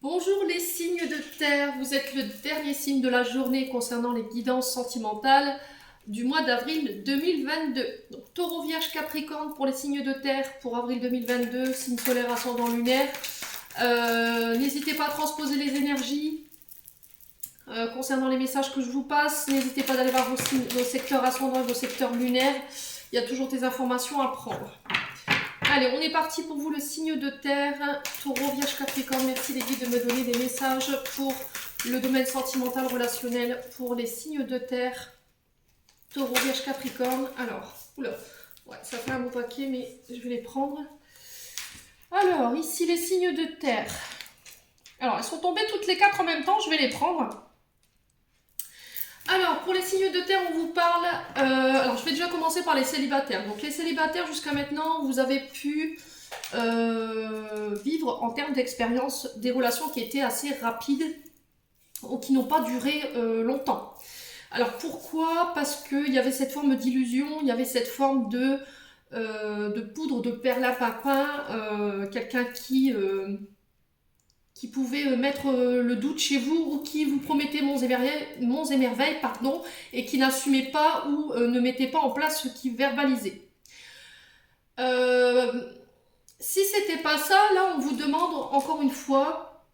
Bonjour les signes de terre, vous êtes le dernier signe de la journée concernant les guidances sentimentales du mois d'avril 2022. Donc, Taureau, Vierge, Capricorne pour les signes de terre pour avril 2022, signe solaire ascendant lunaire. N'hésitez pas à transposer les énergies concernant les messages que je vous passe. N'hésitez pas d'aller voir vos secteurs ascendants et vos secteurs lunaires. Il y a toujours des informations à prendre. Allez, on est parti pour vous, le signe de terre, Taureau, Vierge, Capricorne. Merci les guides de me donner des messages pour le domaine sentimental, relationnel, pour les signes de terre, Taureau, Vierge, Capricorne. Alors, oula, ouais, ça fait un beau paquet, mais je vais les prendre. Alors, ici, les signes de terre. Alors, elles sont tombées toutes les quatre en même temps, je vais les prendre. Alors, pour les signes de terre, on vous parle... alors, je vais déjà commencer par les célibataires. Donc, les célibataires, jusqu'à maintenant, vous avez pu vivre, en termes d'expérience, des relations qui étaient assez rapides ou qui n'ont pas duré longtemps. Alors, pourquoi? Parce qu'il y avait cette forme d'illusion, il y avait cette forme de poudre de perlimpinpin, quelqu'un qui pouvait mettre le doute chez vous ou qui vous promettait monts et merveilles, pardon, et qui n'assumait pas ou ne mettait pas en place ce qui verbalisait. Si c'était pas ça, là on vous demande encore une fois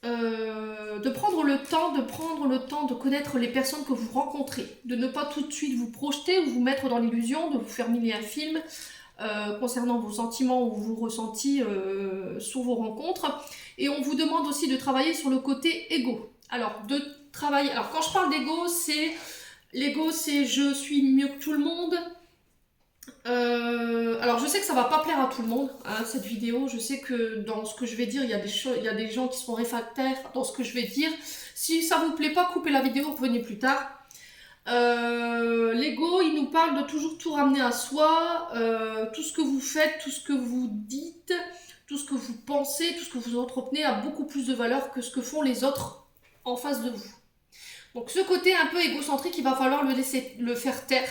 de prendre le temps de connaître les personnes que vous rencontrez, de ne pas tout de suite vous projeter ou vous mettre dans l'illusion, de vous faire mille et un film concernant vos sentiments ou vos ressentis sur vos rencontres. Et on vous demande aussi de travailler sur le côté égo. Alors, quand je parle d'égo, l'ego, c'est je suis mieux que tout le monde. Alors, je sais que ça va pas plaire à tout le monde, hein, cette vidéo. Je sais que dans ce que je vais dire, il y a des gens qui sont réfractaires dans ce que je vais dire. Si ça vous plaît pas, coupez la vidéo, revenez plus tard. L'ego, il nous parle de toujours tout ramener à soi, tout ce que vous faites, tout ce que vous dites, tout ce que vous pensez, tout ce que vous entretenez a beaucoup plus de valeur que ce que font les autres en face de vous. Donc ce côté un peu égocentrique, il va falloir le faire taire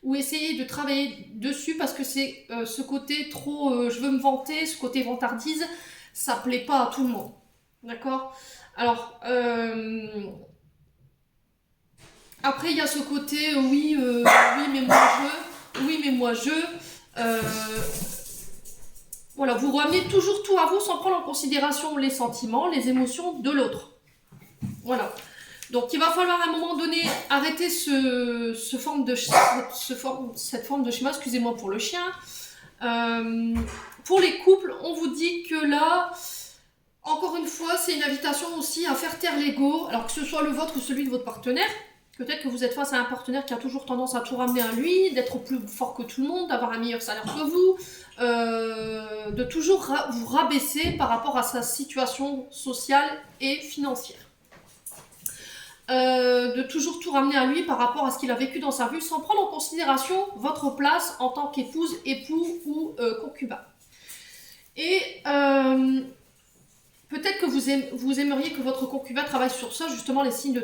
ou essayer de travailler dessus parce que c'est ce côté trop je veux me vanter, ce côté vantardise, ça plaît pas à tout le monde. D'accord? Alors, après il y a ce côté oui mais moi je... Voilà, vous ramenez toujours tout à vous sans prendre en considération les sentiments, les émotions de l'autre. Voilà. Donc il va falloir à un moment donné arrêter cette forme de schéma, excusez-moi pour le chien. Pour les couples, on vous dit que là, encore une fois, c'est une invitation aussi à faire taire l'ego, alors que ce soit le vôtre ou celui de votre partenaire. Peut-être que vous êtes face à un partenaire qui a toujours tendance à tout ramener à lui, d'être plus fort que tout le monde, d'avoir un meilleur salaire que vous, de toujours vous rabaisser par rapport à sa situation sociale et financière. De toujours tout ramener à lui par rapport à ce qu'il a vécu dans sa vie, sans prendre en considération votre place en tant qu'épouse, époux ou concubin. Et peut-être que vous aimeriez que votre concubin travaille sur ça, justement les signes de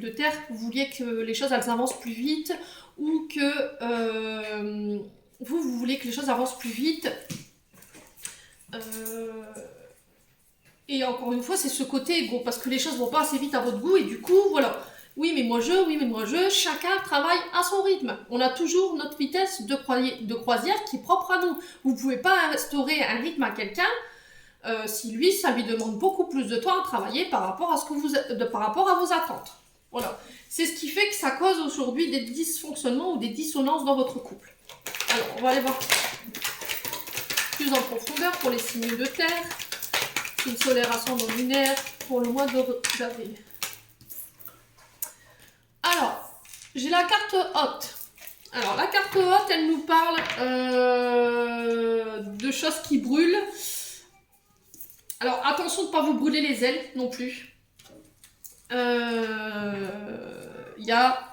terre, vous vouliez que les choses elles avancent plus vite, ou que vous voulez que les choses avancent plus vite. Et encore une fois, c'est ce côté égo, parce que les choses vont pas assez vite à votre goût, et du coup, voilà. Oui, mais moi je, chacun travaille à son rythme. On a toujours notre vitesse de croisière qui est propre à nous. Vous pouvez pas instaurer un rythme à quelqu'un si lui, ça lui demande beaucoup plus de temps à travailler par rapport à vos attentes. Voilà. C'est ce qui fait que ça cause aujourd'hui des dysfonctionnements ou des dissonances dans votre couple. Alors, on va aller voir plus en profondeur pour les signes de terre. Signe solaire ascendant lunaire pour le mois d'avril. Alors, j'ai la carte haute. Alors, la carte haute, elle nous parle de choses qui brûlent. Alors, attention de ne pas vous brûler les ailes non plus. Il y a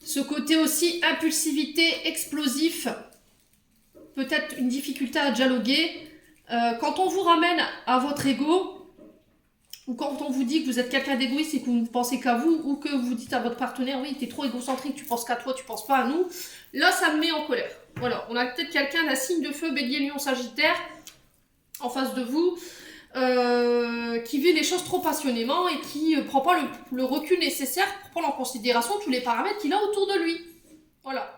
ce côté aussi impulsivité, explosif, peut-être une difficulté à dialoguer. Quand on vous ramène à votre ego, ou quand on vous dit que vous êtes quelqu'un d'égoïste et que vous ne pensez qu'à vous, ou que vous dites à votre partenaire, oui, t'es trop égocentrique, tu penses qu'à toi, tu penses pas à nous, là, ça me met en colère. Voilà, on a peut-être quelqu'un d'un signe de feu, bélier, lion, sagittaire, en face de vous, qui vit les choses trop passionnément et qui ne prend pas le recul nécessaire pour prendre en considération tous les paramètres qu'il a autour de lui. Voilà.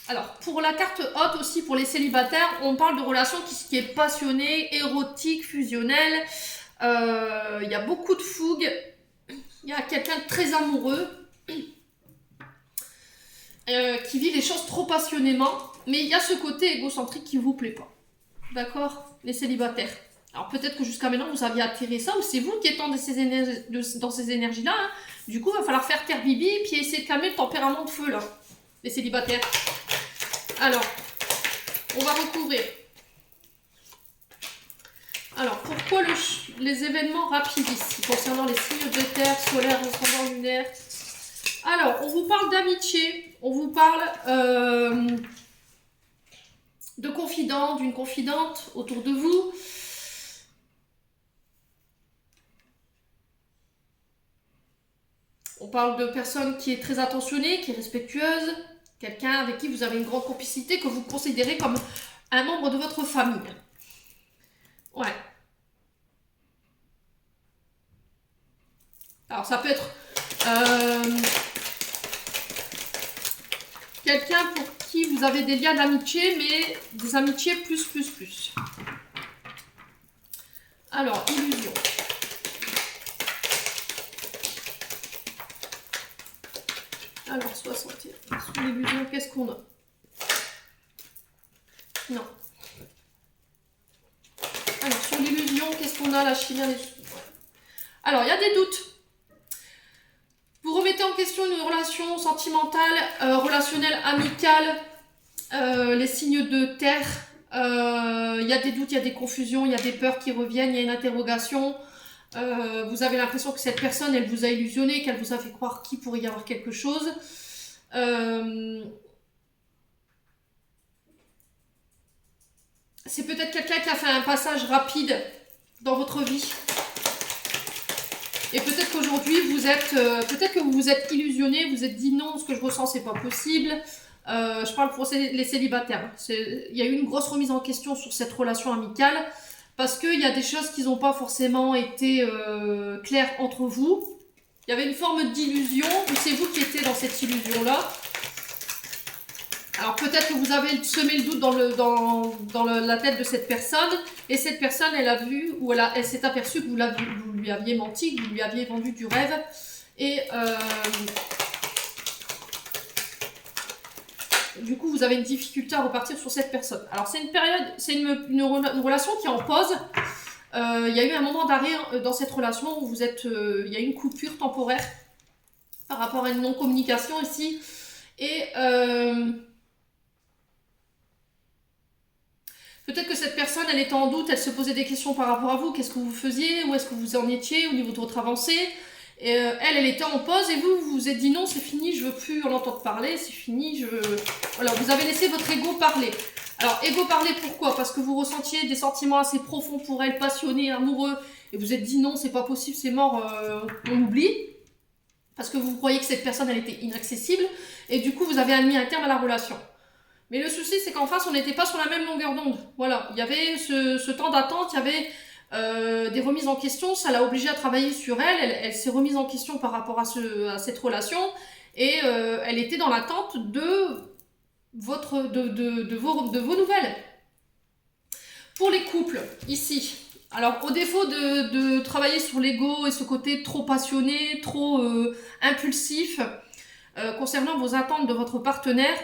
Alors, pour la carte haute aussi, pour les célibataires, on parle de relations qui est passionnée, érotique, fusionnelle. Il y a beaucoup de fougue. Il y a quelqu'un de très amoureux qui vit les choses trop passionnément. Mais il y a ce côté égocentrique qui vous plaît pas. D'accord, les célibataires. Alors peut-être que jusqu'à maintenant vous aviez attiré ça, ou c'est vous qui êtes dans ces énergies-là. Hein. Du coup, il va falloir faire taire Bibi et puis essayer de calmer le tempérament de feu là, les célibataires. Alors, on va recouvrir. Alors, pourquoi les événements rapides ici, concernant les signes de terre, solaire, ascendant lunaire? Alors, on vous parle d'amitié, on vous parle de confident, d'une confidente autour de vous. On parle de personne qui est très attentionnée, qui est respectueuse, quelqu'un avec qui vous avez une grande complicité, que vous considérez comme un membre de votre famille. Ouais. Alors ça peut être quelqu'un pour qui vous avez des liens d'amitié, mais des amitiés plus. Alors, illusion. Alors, 61. Sous l'illusion, qu'est-ce qu'on a? Non. Alors, sur l'illusion, qu'est-ce qu'on a? La chimère, les... Alors, il y a des doutes. Vous remettez en question une relation sentimentale, relationnelle, amicale, les signes de terre. Il y a des doutes, il y a des confusions, il y a des peurs qui reviennent, il y a une interrogation. Vous avez l'impression que cette personne, elle vous a illusionné, qu'elle vous a fait croire qu'il pourrait y avoir quelque chose. C'est peut-être quelqu'un qui a fait un passage rapide dans votre vie. Et peut-être qu'aujourd'hui, peut-être que vous vous êtes illusionné, vous êtes dit non, ce que je ressens, c'est pas possible. Je parle pour les célibataires. Il y a eu une grosse remise en question sur cette relation amicale parce qu'il y a des choses qui n'ont pas forcément été claires entre vous. Il y avait une forme d'illusion, ou c'est vous qui étiez dans cette illusion-là. Alors peut-être que vous avez semé le doute dans la tête de cette personne, et cette personne, elle a vu, ou elle s'est aperçue que vous lui aviez menti, que vous lui aviez vendu du rêve, et du coup vous avez une difficulté à repartir sur cette personne. Alors c'est une période, c'est une relation qui est en pause. Il y a eu un moment d'arrêt dans cette relation où il y a eu une coupure temporaire par rapport à une non-communication ici, et peut-être que cette personne, elle était en doute, elle se posait des questions par rapport à vous, qu'est-ce que vous faisiez, où est-ce que vous en étiez au niveau de votre avancée. Et elle était en pause et vous vous êtes dit non, c'est fini, je veux plus en entendre parler, c'est fini, Voilà, vous avez laissé votre ego parler. Alors, ego parler pourquoi? Parce que vous ressentiez des sentiments assez profonds pour elle, passionnés, amoureux, et vous êtes dit non, c'est pas possible, c'est mort, on oublie. Parce que vous croyez que cette personne, elle était inaccessible, et du coup, vous avez mis un terme à la relation. Mais le souci, c'est qu'en face, on n'était pas sur la même longueur d'onde. Voilà, il y avait ce temps d'attente, il y avait des remises en question, ça l'a obligée à travailler sur elle, elle s'est remise en question par rapport à cette relation, et elle était dans l'attente de vos nouvelles. Pour les couples, ici, alors au défaut de travailler sur l'ego et ce côté trop passionné, trop impulsif, concernant vos attentes de votre partenaire,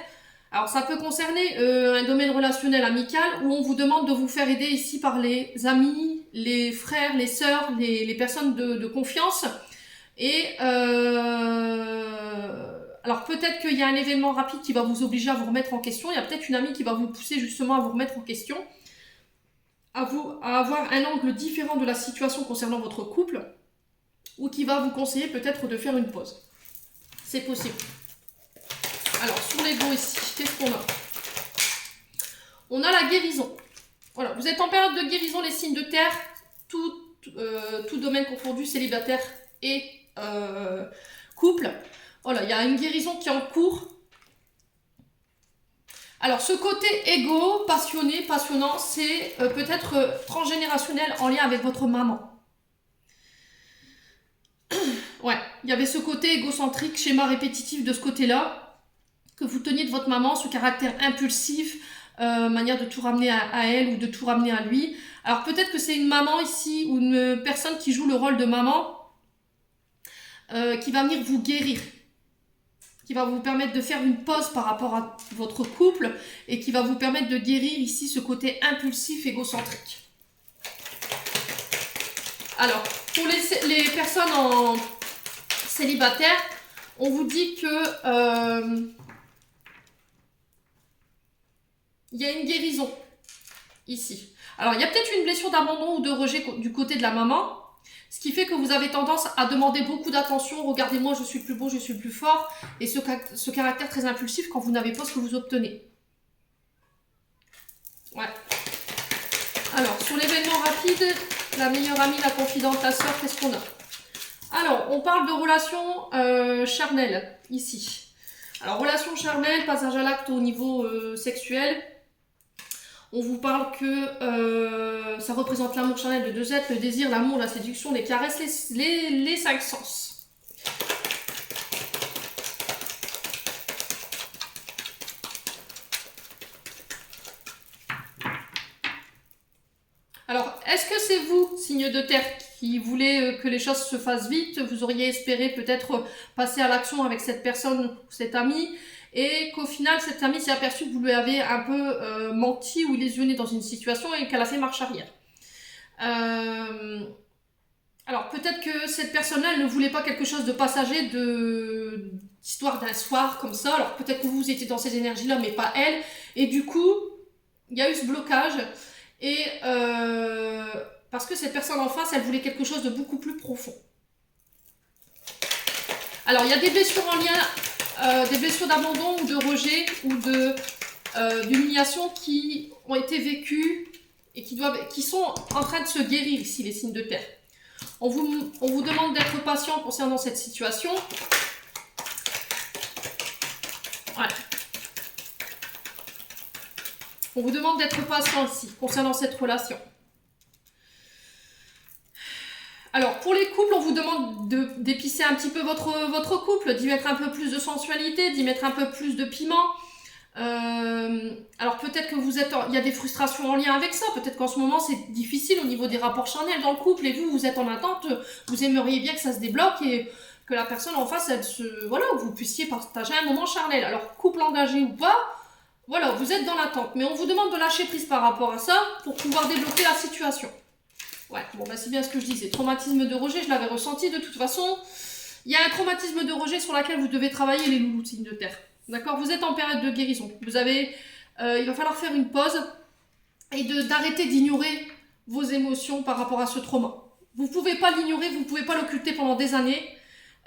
alors ça peut concerner un domaine relationnel amical où on vous demande de vous faire aider ici par les amis, les frères, les sœurs, les personnes de confiance. Et alors peut-être qu'il y a un événement rapide qui va vous obliger à vous remettre en question. Il y a peut-être une amie qui va vous pousser justement à vous remettre en question, à avoir un angle différent de la situation concernant votre couple, ou qui va vous conseiller peut-être de faire une pause. C'est possible. Alors, sur l'ego ici, qu'est-ce qu'on a? On a la guérison. Voilà, vous êtes en période de guérison, les signes de terre, tout domaine confondu, célibataire et couple. Voilà, il y a une guérison qui est en cours. Alors, ce côté égo, passionné, passionnant, c'est peut-être transgénérationnel en lien avec votre maman. Ouais, il y avait ce côté égocentrique, schéma répétitif de ce côté-là, que vous teniez de votre maman, ce caractère impulsif, manière de tout ramener à elle ou de tout ramener à lui. Alors peut-être que c'est une maman ici, ou une personne qui joue le rôle de maman, qui va venir vous guérir, qui va vous permettre de faire une pause par rapport à votre couple, et qui va vous permettre de guérir ici ce côté impulsif, égocentrique. Alors, pour les personnes en célibataire, on vous dit que il y a une guérison ici. Alors, il y a peut-être une blessure d'abandon ou de rejet du côté de la maman, ce qui fait que vous avez tendance à demander beaucoup d'attention. Regardez-moi, je suis plus beau, je suis plus fort. Et ce caractère très impulsif quand vous n'avez pas ce que vous obtenez. Ouais. Alors, sur l'événement rapide, la meilleure amie, la confidente, la sœur, qu'est-ce qu'on a? Alors, on parle de relations charnelles, ici. Alors, relation charnelle, passage à l'acte au niveau sexuel. On vous parle que ça représente l'amour charnel de deux êtres, le désir, l'amour, la séduction, les caresses, les cinq sens. Alors, est-ce que c'est vous, signe de terre, qui voulez que les choses se fassent vite? Vous auriez espéré peut-être passer à l'action avec cette personne, cette amie, et qu'au final, cette amie s'est aperçue que vous lui avez un peu menti ou illusionné dans une situation et qu'elle a fait marche arrière. Alors, peut-être que cette personne-là, elle ne voulait pas quelque chose de passager, d'histoire d'un soir comme ça. Alors, peut-être que vous étiez dans ces énergies-là, mais pas elle. Et du coup, il y a eu ce blocage. Et parce que cette personne en face, elle voulait quelque chose de beaucoup plus profond. Alors, il y a des blessures en lien, des blessures d'abandon ou de rejet ou d'humiliation qui ont été vécues et qui sont en train de se guérir ici, les signes de terre. On vous demande d'être patient concernant cette situation. Ouais. On vous demande d'être patient ici, concernant cette relation. Alors, pour les couples, on vous demande d'épicer un petit peu votre couple, d'y mettre un peu plus de sensualité, d'y mettre un peu plus de piment. Alors, peut-être que il y a des frustrations en lien avec ça. Peut-être qu'en ce moment, c'est difficile au niveau des rapports charnels dans le couple. Et vous êtes en attente. Vous aimeriez bien que ça se débloque et que la personne en face, voilà, que vous puissiez partager un moment charnel. Alors, couple engagé ou pas, voilà, vous êtes dans l'attente. Mais on vous demande de lâcher prise par rapport à ça pour pouvoir débloquer la situation. Ouais, bon, bah c'est bien ce que je disais. Traumatisme de rejet, je l'avais ressenti de toute façon. Il y a un traumatisme de rejet sur lequel vous devez travailler, les loulous, signes de terre. D'accord? Vous êtes en période de guérison. Il va falloir faire une pause et d'arrêter d'ignorer vos émotions par rapport à ce trauma. Vous ne pouvez pas l'ignorer, vous ne pouvez pas l'occulter pendant des années.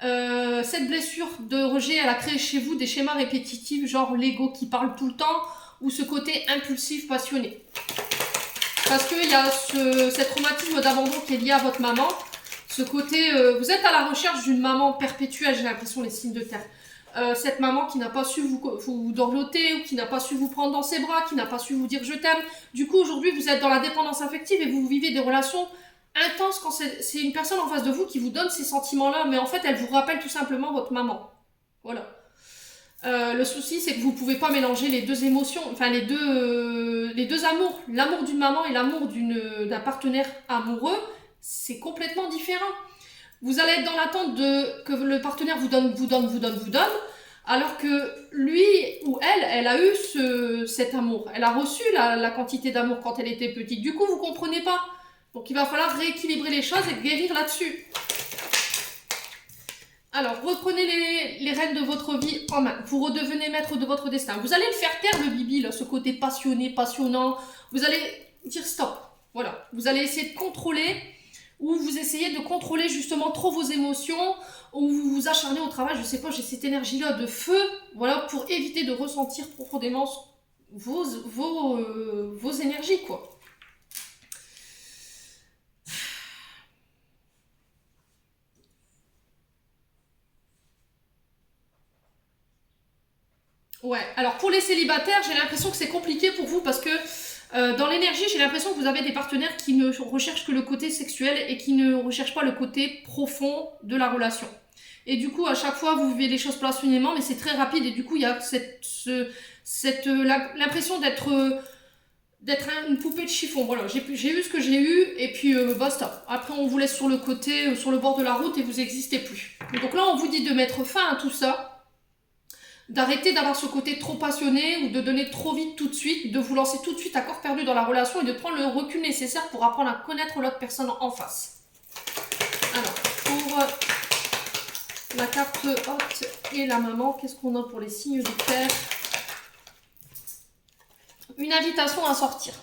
Cette blessure de rejet, elle a créé chez vous des schémas répétitifs, genre l'ego qui parle tout le temps, ou ce côté impulsif, passionné. Parce qu'il y a cet traumatisme d'abandon qui est lié à votre maman. Ce côté, vous êtes à la recherche d'une maman perpétuelle, j'ai l'impression, les signes de terre. Cette maman qui n'a pas su vous dorloter, ou qui n'a pas su vous prendre dans ses bras, qui n'a pas su vous dire je t'aime. Du coup, aujourd'hui, vous êtes dans la dépendance affective et vous vivez des relations intenses quand c'est une personne en face de vous qui vous donne ces sentiments-là, mais en fait, elle vous rappelle tout simplement votre maman. Voilà. Le souci, c'est que vous ne pouvez pas mélanger les deux émotions, enfin les deux amours. L'amour d'une maman et l'amour d'un partenaire amoureux, c'est complètement différent. Vous allez être dans l'attente que le partenaire vous donne, alors que lui ou elle a eu cet amour. Elle a reçu la quantité d'amour quand elle était petite. Du coup, vous ne comprenez pas. Donc, il va falloir rééquilibrer les choses et guérir là-dessus. Alors, reprenez les rênes de votre vie en main. Vous redevenez maître de votre destin. Vous allez le faire taire, le bibi, là, ce côté passionné, passionnant. Vous allez dire stop. Voilà. Vous allez essayer de contrôler, ou vous essayez de contrôler justement trop vos émotions, ou vous vous acharnez au travail, je sais pas, j'ai cette énergie-là de feu, voilà, pour éviter de ressentir profondément vos énergies, quoi. Ouais, alors pour les célibataires, j'ai l'impression que c'est compliqué pour vous parce que dans l'énergie, j'ai l'impression que vous avez des partenaires qui ne recherchent que le côté sexuel et qui ne recherchent pas le côté profond de la relation. Et du coup, à chaque fois, vous vivez les choses passionnément, mais c'est très rapide et du coup, il y a l'impression d'être une poupée de chiffon. Voilà, j'ai eu ce que j'ai eu et puis basta. Après, on vous laisse sur le côté, sur le bord de la route et vous n'existez plus. Donc là, on vous dit de mettre fin à tout ça. D'arrêter d'avoir ce côté trop passionné ou de donner trop vite tout de suite, de vous lancer tout de suite à corps perdu dans la relation et de prendre le recul nécessaire pour apprendre à connaître l'autre personne en face. Alors, pour la carte haute et la maman, qu'est-ce qu'on a pour les signes de terre? Une invitation à sortir.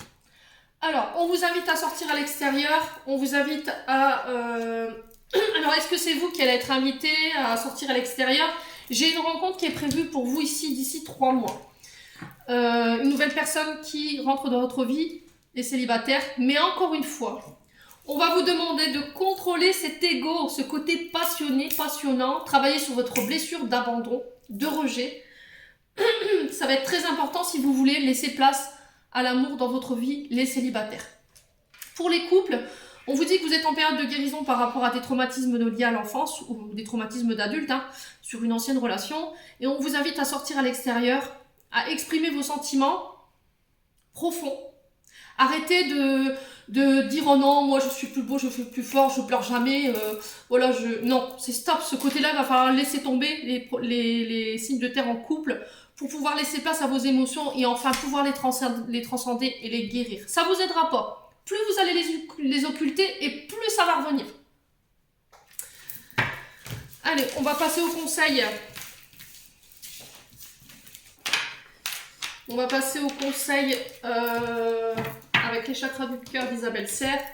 Alors, on vous invite à sortir à l'extérieur, on vous invite à... Alors, est-ce que c'est vous qui allez être invité à sortir à l'extérieur? J'ai une rencontre qui est prévue pour vous ici d'ici 3 mois. Une nouvelle personne qui rentre dans votre vie, les célibataires. Mais encore une fois, on va vous demander de contrôler cet ego, ce côté passionné, passionnant. Travailler sur votre blessure d'abandon, de rejet. Ça va être très important si vous voulez laisser place à l'amour dans votre vie, les célibataires. Pour les couples, on vous dit que vous êtes en période de guérison par rapport à des traumatismes liés à l'enfance ou des traumatismes d'adultes sur une ancienne relation. Et on vous invite à sortir à l'extérieur, à exprimer vos sentiments profonds. Arrêtez de dire « Oh non, moi je suis plus beau, je suis plus fort, je pleure jamais. Voilà, Non, c'est stop. Ce côté-là, il va falloir laisser tomber les signes de terre en couple pour pouvoir laisser place à vos émotions et enfin pouvoir les transcender et les guérir. Ça vous aidera pas. Plus vous allez les occulter et plus ça va revenir. Allez, on va passer au conseil. On va passer au conseil avec les chakras du cœur d'Isabelle Serre.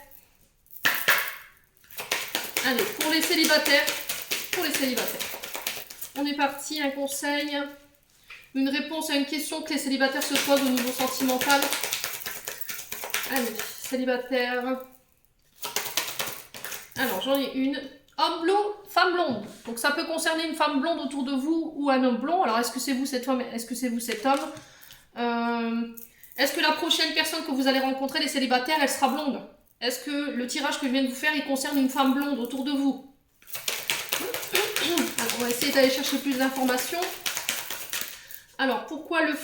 Allez, pour les célibataires. On est parti, un conseil. Une réponse à une question que les célibataires se posent au niveau sentimental. Allez. Célibataire. Alors, j'en ai une. Homme blond, femme blonde. Donc, ça peut concerner une femme blonde autour de vous ou un homme blond. Alors, est-ce que c'est vous cette femme? Est-ce que c'est vous cet homme? Est-ce que la prochaine personne que vous allez rencontrer, les célibataires, elle sera blonde? Est-ce que le tirage que je viens de vous faire, il concerne une femme blonde autour de vous? Alors, on va essayer d'aller chercher plus d'informations. Alors, pourquoi l'homme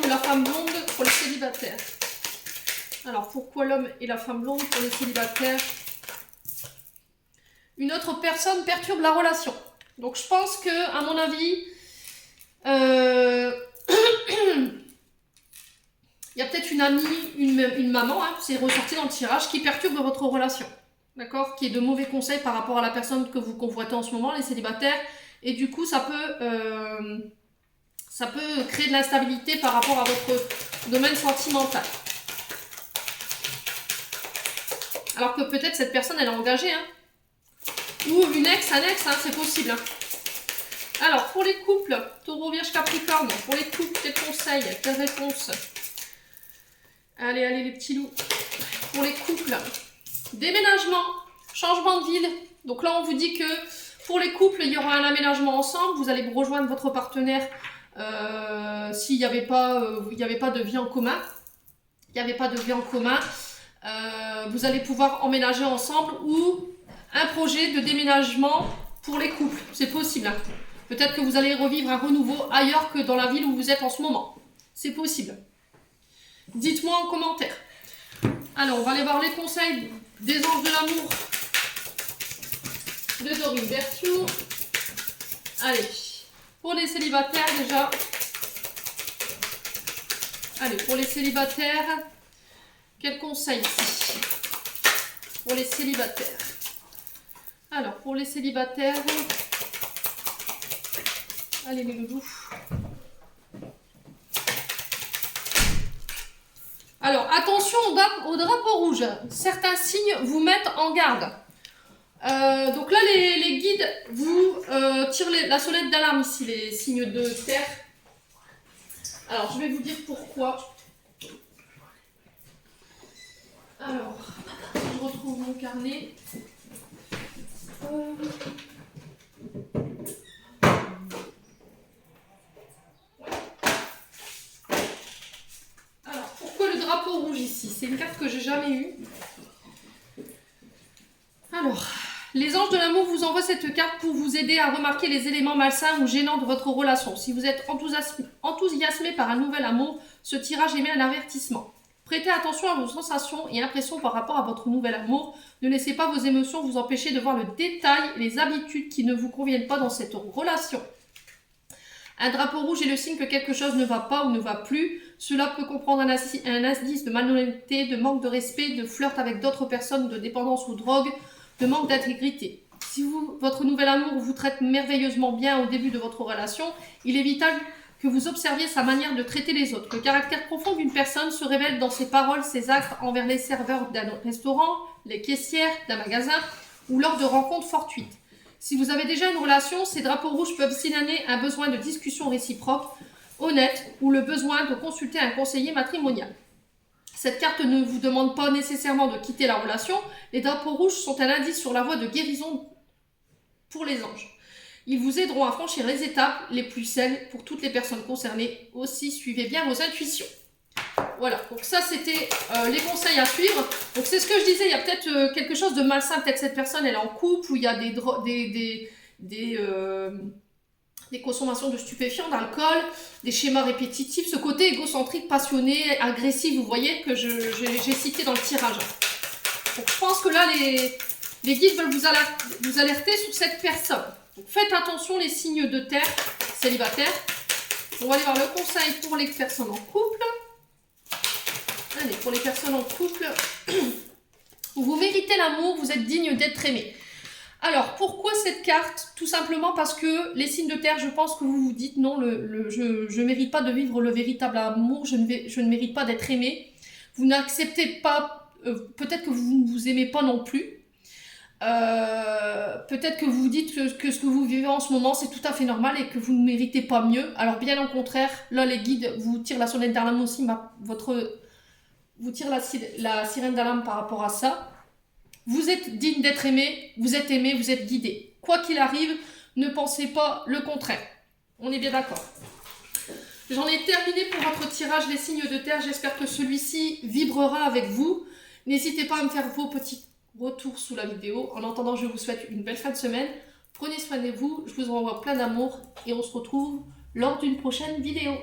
ou la femme blonde pour les célibataires? Alors, pourquoi l'homme et la femme blonde pour les célibataires? Une autre personne perturbe la relation. Donc, je pense que, à mon avis, il y a peut-être une amie, une maman, c'est ressorti dans le tirage, qui perturbe votre relation. D'accord? Qui est de mauvais conseils par rapport à la personne que vous convoitez en ce moment, les célibataires. Et du coup, ça peut créer de l'instabilité par rapport à votre domaine sentimental. Alors que peut-être cette personne, elle est engagée. Ou une ex, un ex, c'est possible. Alors, pour les couples, Taureau, Vierge, Capricorne, pour les couples, quels conseils, quelles réponses? Allez, allez, les petits loups. Pour les couples, déménagement, changement de ville. Donc là, on vous dit que pour les couples, il y aura un aménagement ensemble. Vous allez rejoindre votre partenaire s'il n'y avait pas de vie en commun. Il n'y avait pas de vie en commun. Vous allez pouvoir emménager ensemble ou un projet de déménagement pour les couples. C'est possible. Peut-être que vous allez revivre un renouveau ailleurs que dans la ville où vous êtes en ce moment. C'est possible. Dites-moi en commentaire. Alors, on va aller voir les conseils des anges de l'amour de Dorine Berthiaud. Allez, pour les célibataires déjà. Allez, pour les célibataires, quel conseil ici? Pour les célibataires. Alors, pour les célibataires, allez les loulous. Alors, attention au drapeau rouge. Certains signes vous mettent en garde. Donc là, les guides vous tirent la sonnette d'alarme ici, les signes de terre. Alors, je vais vous dire pourquoi. Alors, je retrouve mon carnet. ici. C'est une carte que j'ai jamais eue. Alors, les anges de l'amour vous envoient cette carte pour vous aider à remarquer les éléments malsains ou gênants de votre relation. Si vous êtes enthousiasmé par un nouvel amour, ce tirage émet un avertissement. Prêtez attention à vos sensations et impressions par rapport à votre nouvel amour. Ne laissez pas vos émotions vous empêcher de voir le détail et les habitudes qui ne vous conviennent pas dans cette relation. Un drapeau rouge est le signe que quelque chose ne va pas ou ne va plus. Cela peut comprendre un indice de malhonnêteté, de manque de respect, de flirt avec d'autres personnes, de dépendance aux drogues, de manque d'intégrité. Si votre nouvel amour vous traite merveilleusement bien au début de votre relation, il est vital que vous observiez sa manière de traiter les autres. Le caractère profond d'une personne se révèle dans ses paroles, ses actes envers les serveurs d'un restaurant, les caissières d'un magasin ou lors de rencontres fortuites. Si vous avez déjà une relation, ces drapeaux rouges peuvent signaler un besoin de discussion réciproque, honnête, ou le besoin de consulter un conseiller matrimonial. Cette carte ne vous demande pas nécessairement de quitter la relation. Les drapeaux rouges sont un indice sur la voie de guérison pour les anges. Ils vous aideront à franchir les étapes les plus saines pour toutes les personnes concernées. Aussi, suivez bien vos intuitions. Voilà, donc ça c'était les conseils à suivre. Donc c'est ce que je disais, il y a peut-être quelque chose de malsain, peut-être cette personne elle est en couple, où il y a des consommations de stupéfiants, d'alcool, des schémas répétitifs, ce côté égocentrique, passionné, agressif, vous voyez, que j'ai cité dans le tirage. Donc je pense que là les guides veulent vous alerter sur cette personne. Donc faites attention les signes de terre célibataires. On va aller voir le conseil pour les personnes en couple. Allez, pour les personnes en couple, vous méritez l'amour, vous êtes digne d'être aimé. Alors, pourquoi cette carte? Tout simplement parce que les signes de terre, je pense que vous vous dites non, je ne mérite pas de vivre le véritable amour, je ne mérite pas d'être aimé. Vous n'acceptez pas, peut-être que vous ne vous aimez pas non plus. Peut-être que vous vous dites que ce que vous vivez en ce moment c'est tout à fait normal et que vous ne méritez pas mieux. Alors bien au contraire, là les guides vous tirent la sonnette d'alarme aussi, vous tirent la sirène d'alarme par rapport à ça. Vous êtes digne d'être aimé, vous êtes guidé. Quoi qu'il arrive, ne pensez pas le contraire. On est bien d'accord. J'en ai terminé pour votre tirage les signes de terre. J'espère que celui-ci vibrera avec vous. N'hésitez pas à me faire vos petits retour sous la vidéo. En attendant, je vous souhaite une belle fin de semaine. Prenez soin de vous, je vous envoie plein d'amour et on se retrouve lors d'une prochaine vidéo.